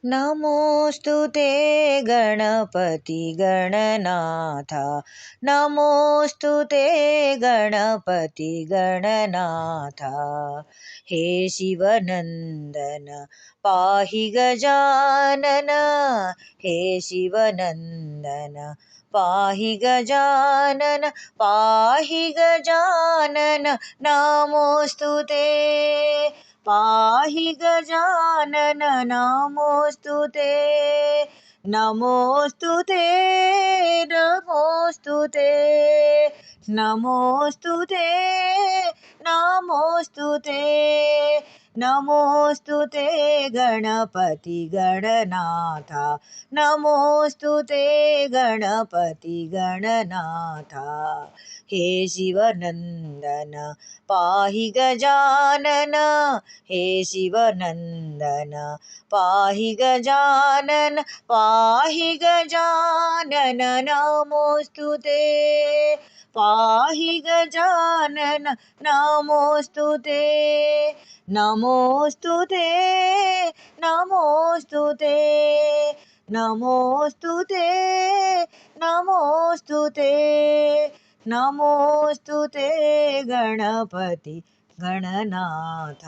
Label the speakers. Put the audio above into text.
Speaker 1: नमोऽस्तु ते गणपति गणनाथ नमोऽस्तु ते गणपति गणनाथ हे शिवनन्दन पाहि गजानन हे शिवनन्दन पाहि गजानन पाहि गजानन नमोऽस्तु ते पाहि गजानन नमोऽस्तु ते नमोऽस्तु ते नमोऽस्तु ते नमोऽस्तु ते नमोऽस्तु ते नमोऽस्तु ते गणपति गणनाथ नमोऽस्तु ते गणपति गणनाथ हे शिवनन्दन पाहि गजानन हे शिवनन्दन पाहि गजानन पाहि गजानन नमोऽस्तु ते पाहि गजानन नमोऽस्तु ते नमोऽस्तु ते नमोऽस्तु ते नमोऽस्तु ते नमोऽस्तु ते नमोऽस्तु ते गणपति गणनाथ।